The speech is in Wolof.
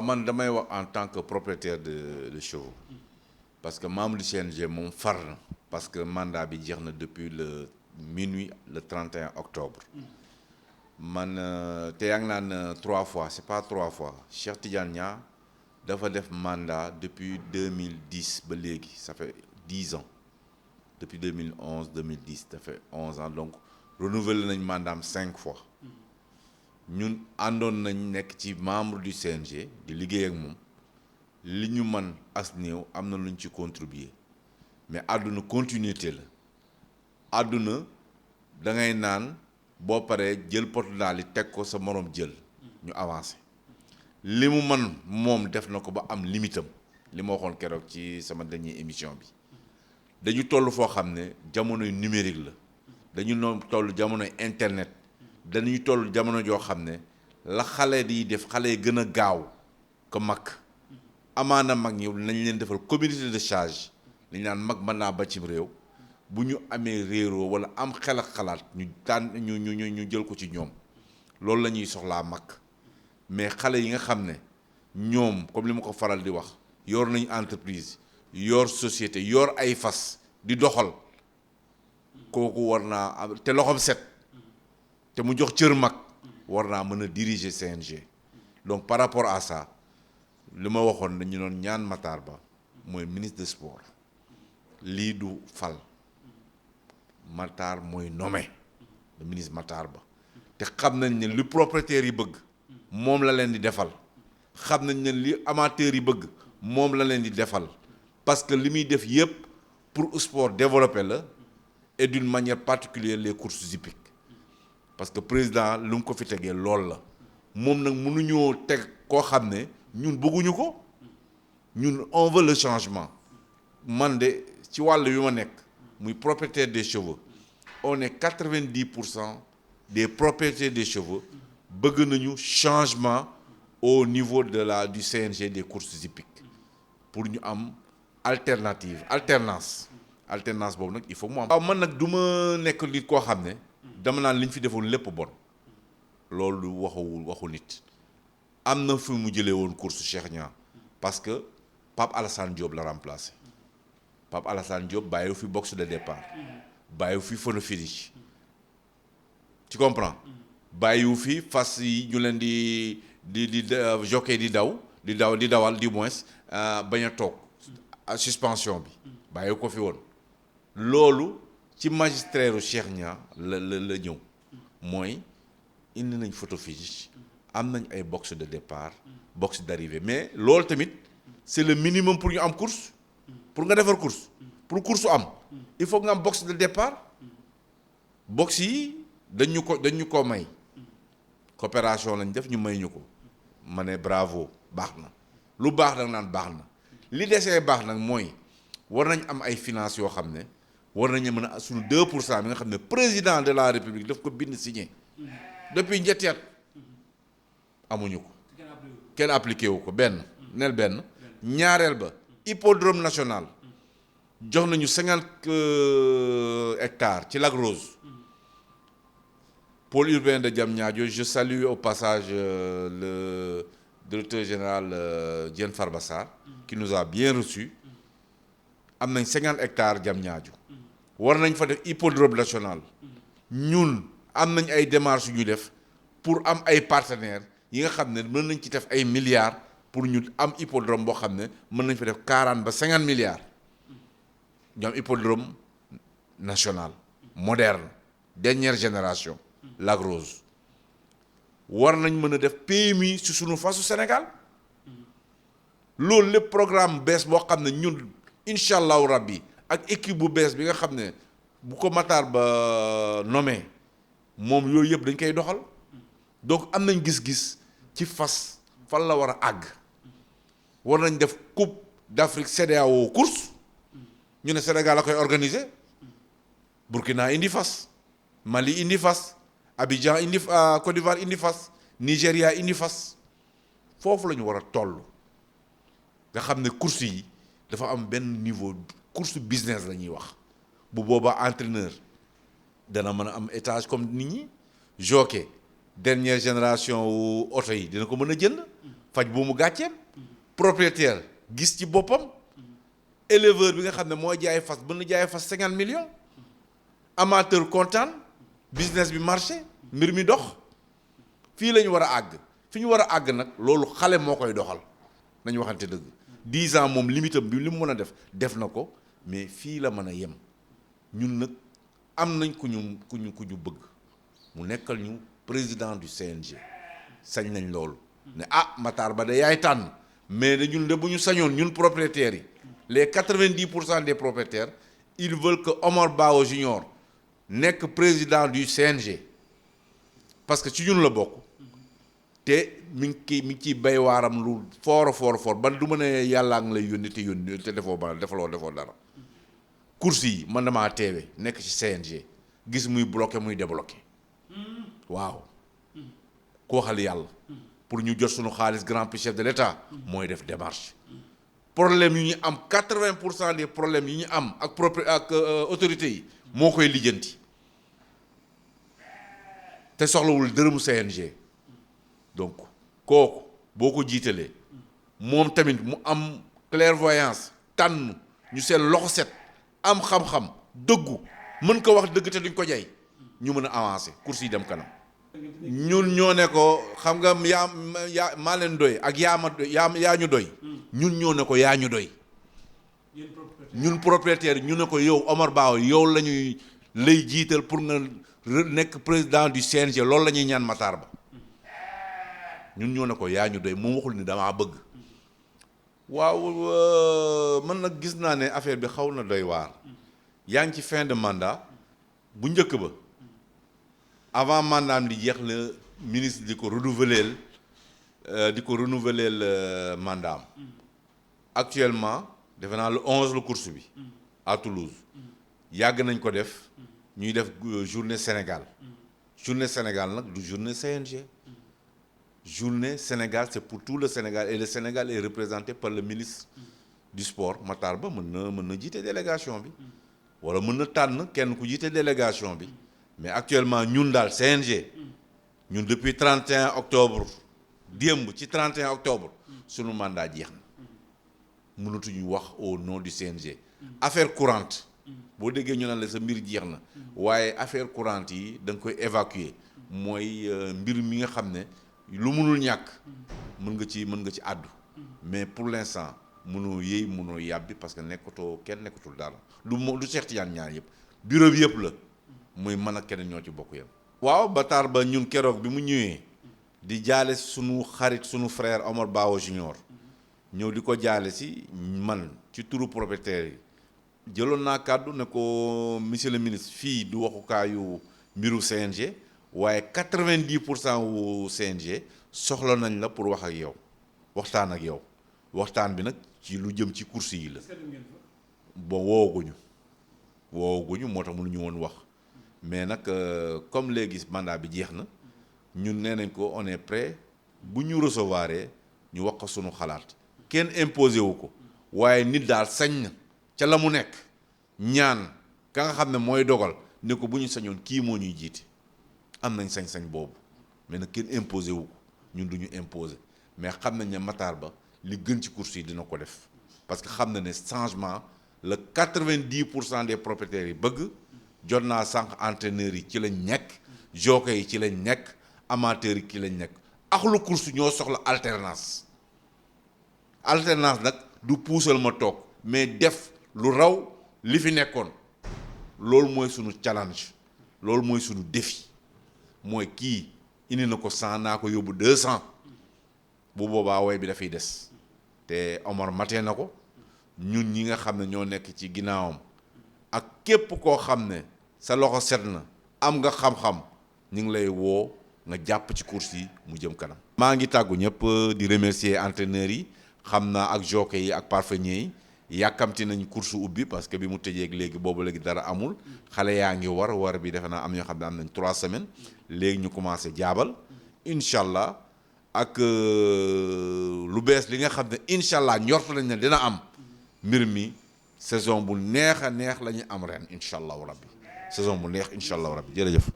man damay wax en tant que propriétaire de chevaux parce que membre du CNG moom far na parce que mandat bi jeex na depuis le minuit le 31 octobre man te yaa ngi naan 3 fois c'est pas 3 fois Cheikh Tidiane Niang dafa def mandat depuis 2010 ba léegi ça fait 10 ans depuis 2011 2010 ça fait 11 ans donc renouvelé nañ mandaam 5 fois ñun àndoon nañ nekk ci membre du CNG di liggéey ak moom li ñu man as néew am na luñ ci contribuer mais àdduna continuité la àdduna da ngay naan boo paree jël potu daal di teg ko sa moroom jël ñu avancé li mu man moom def na ko ba am limitam li ma waxoon keroog ci sama dernière émission bi dañu toll foo xam ne jamonoy numérique la dañu toll jamonoy internet dañuy toll jamono joo xam ne la xale di def xale yi gën a gaaw ko mag amaana mag ñi nañ leen defal communauté de charge dañ naan mag mën naa ba ci réew bu ñu amee réeroo wala am xel ak xalaat ñu tànn ñu jël ko ci ñoom loolu la ñuy soxlaa mag mais xale yi nga xam ne ñoom comme li ma ko faral di wax yor nañu entreprise yor société yor ay fas di doxal kooku war naa am te loxoom set te mu jox cër mag war naa mën a diriger CNG donc par rapport à ça li ma waxoon dañu doon ñaan Matar Ba mooy ministre des sports lii du fal Matar mooy nommé le ministre Matar Ba te xam nañ ne li propriétaires yi bëgg moom la leen di defal xam nañ ne li amateurs yi bëgg moom la leen di defal parce que li muy def yépp pour sport développer la et d'une manière particulière les courses hippiques parce que président lu mu ko fi tegee lool la moom nag mënuñoo teg koo xam ne ñun bëgguñu ko ñun on veut le changement man de ci wàll wi ma nekk muy propriétaire des chevaux on est 90% des propriétaires des chevaux bëgg nañu changement au niveau du CNG des courses hippiques pour ñu am alternance boobu nag il faut mu am. waaw man nag du ma nekk nit koo xam ne dama naan li ñu fi defoon lépp bon loolu waxu nit am na fi mu jëlee woon course Cheikh Niang parce que Pape Alassane Diop la remplacé Pape Alassane Diop bàyyiwu fi boxe de départ bàyyiwu fi phono finish tu comprends bàyyiwu fi fas yi ñu leen di jockey di dawal du moins bañ a toog suspension bi bàyyiwu ko fi woon loolu ci magistère u Cheikh Niang la ñëw mooy indi nañ photo finish am nañ ay boxe de départ boxe d'arrivée mais loolu tamit c'est le minimum pour ñu am course pour nga defar course pour course am il faut nga am boxe de départ boxe yi dañu ko may coopération lañ def ñu may ñu ko ma ne bravo baax na lu baax nag naan baax na li desee baax nag mooy war nañ am ay finances yoo xam ne war nañu mën a suñu 2% bi nga xam ne président de la république daf ko bind signé depuis ñetti at amuñu ko kenn appliqué wu ko benn ñaareel ba hippodrome national jox nañu 50 hectares ci Lac Rose pôle urbain de Diamniadio je salue au passage le directeur général Diène Farba Sarr qui nous a bien reçus am nañ 50 hectares Diamniadio war nañ fa def hippodrome national ñun am nañ ay démarches yu ñu def pour am ay partenaires yi nga xam ne mën nañ ci def ay milliards pour ñu am hippodrome boo xam ne mën nañ fa def 40 ba 50 milliards ñu am hippodrome national moderne dernière génération Lac Rose war nañ mën a def PMI ci sunu fasu Sénégal loolu lépp programme bees boo xam ne ñun incha allahu rabbi ak équipe bu bees bi nga xam ne bu ko Matar Ba nommé moom yooyu yëpp dañ koy doxal donc am nañ gis-gis ci fas fan la war a àgg war nañ def coupe d'Afrique CEDEAO course ñu ne Sénégal la koy organiser Burkina indi fas Mali indi fas Abidjan indi Côte d'Ivoire indi fas Nigéria indi fas foofu la ñu war a toll nga xam ne course yi dafa am benn niveau course business la ñuy wax bu boobaa entraîneur dana mën a am étage comme nit ñi jockey dernière génération wu oto yi dina ko mën a jënd faj bu mu gàcceem propriétaire gis ci boppam éleveur bi nga xam ne moo jaay fas mën na jaay fas 50 millions amateur kontaan business bi marché mbir mi dox fii la ñu war a àgg fi ñu war a àgg nag loolu xale moo koy doxal nañu waxante dëgg 10 ans moom limitam bi li mu mën a def na ko mais fii la mën a yem ñun nag am nañ ku ñu bëgg mu nekkal ñu président du CNG sañ nañ loolu ne ah Matar Ba de yaay tànn mais de ñun de bu ñu sañoon ñun propriétaires yi les 90% des propriétaires ils veulent que Omar Bao Junior nekk président du CNG parce que ci ñun la bokk te mi ngi ciy bay waaram lu fort ban du ma ne yàllaa ngi lay yónni te defoo dara course yi man damaa teewe nekk ci CNG gis muy bloqué muy débloqué waaw ku waxal yàlla pour ñu jot suñu xaalis grand prix chef de l'État mooy def démarche problème yi ñu am 80% des problèmes yi ñu am ak autorités yi moo koy lijjanti te soxlawul dërëmu CNG donc kooku boo ko jiitalee moom tamit mu am clairvoyance tànn ñu seen loxo set am xam-xam dëggu mën ko wax dëgg te duñ ko jay ñu mën a avancer course yi dem kanam ñun ñoo ne ko xam nga yaa maa leen doy ak yaa ñu doy ñun ñoo ne ko yaa ñu doy ñun propriétaire ñu ne ko yow Omar Bao yow la ñuy lay jiital pour nga nekk président du CNG loolu la ñuy ñaan Matar Ba ñun ñoo ne ko yaa ñu doy moom waxul ni damaa bëgg waaw man nag gis naa ne affaire bi xaw na doy waar yaa ngi ci fin de mandat bu njëkk ba avant mandat am di jeex la ministre di ko renouveler mandat am actuellement defe naa le 11 la course bi à Toulouse yàgg nañ ko def ñuy def journée Sénégal nag du journée CNG journée Sénégal c'est pour tout le Sénégal et le Sénégal est représenté par le ministre du sport Matar Ba mën na jiite délégation bi wala mën na tànn kenn ku jiite délégation bi mais actuellement ñun daal CNG ñun depuis 31 octobre démb ci 31 octobre sunu mandat jeex na mënatuñu wax au nom du CNG affaire courante boo déggee ñu naan la sa mbir jeex na waaye affaire courante yi da nga koy évacuer mooy mbir mi nga xam ne lu mënul ñàkk mën nga ci àddu mais pour l'instant mënoo yàbbi parce que kenn nekkatul dara lu Cheikh Tidiane ñaar yëpp bureau bi yëpp la muy mën ak keneen ñoo ci bokk yëpp. waaw Matar Ba ñun keroog bi mu ñëwee di jaale sunu xarit sunu frère Omar Bao Junior ñëw di ko jaale si man ci turu propriétaire yi jëloon naa kàddu ne ko monsieur le ministre fii du waxukaayu mbiru CNG waaye 90% wu CNG soxla nañ la pour wax ak yow waxtaan ak yow waxtaan bi nag ci lu jëm ci course yi la. bon woowaguñu moo tax mënuñu woon wax mais nag comme léegi mandat bi jeex na ñun nee nañ ko on est prêt bu ñu recevoir ñu wax ko sunu xalaat kenn imposé wu ko waaye nit daal sañ na ca la mu nekk ñaan ka nga xam ne mooy dogal ne ko bu ñu sañoon kii moo ñuy jiite am nañ sañ-sañ boobu mais nag kenn imposé wu ko ñun du ñu imposé mais xam nañ ne Matar Ba li gën ci course yi dina ko def parce que xam na ne changement le 90% des propriétaires yi bëgg jot naa sànq entraîneurs yi ci lañ nekk jockey yi ci lañ nekk amateurs yi ci lañ nekk axlu course ñoo soxla alternance nag du puusal ma toog mais def lu raw li fi nekkoon loolu mooy sunu challenge loolu mooy sunu défi mooy kii indi na ko 100 naa ko yóbbu 200 bu boobaa way bi dafay des te Omar matee na ko ñun ñi nga xam ne ñoo nekk ci ginnaawam ak képp koo xam ne sa loxo set na am nga xam-xam ñu ngi lay woo nga jàpp ci course yi mu jëm kanam. maa ngi tàggu ñëpp di remercier entraîneurs yi xam naa ak jockey yi ak parfumeurs yi yàkkamti nañ course ubbi parce que bi mu tëjee léegi boobu léegi dara amul xale yaa ngi war bi defe naa am ñoo xam ne am nañ 3 semaines léegi ñu commencé jaabal incha allah ak lu bees li nga xam ne incha allah njort nañ ne dina am mbir mi saison bu neex a neex la ñu am ren incha allahu rabbi saison bu neex incha allahu rabbi jërëjëf.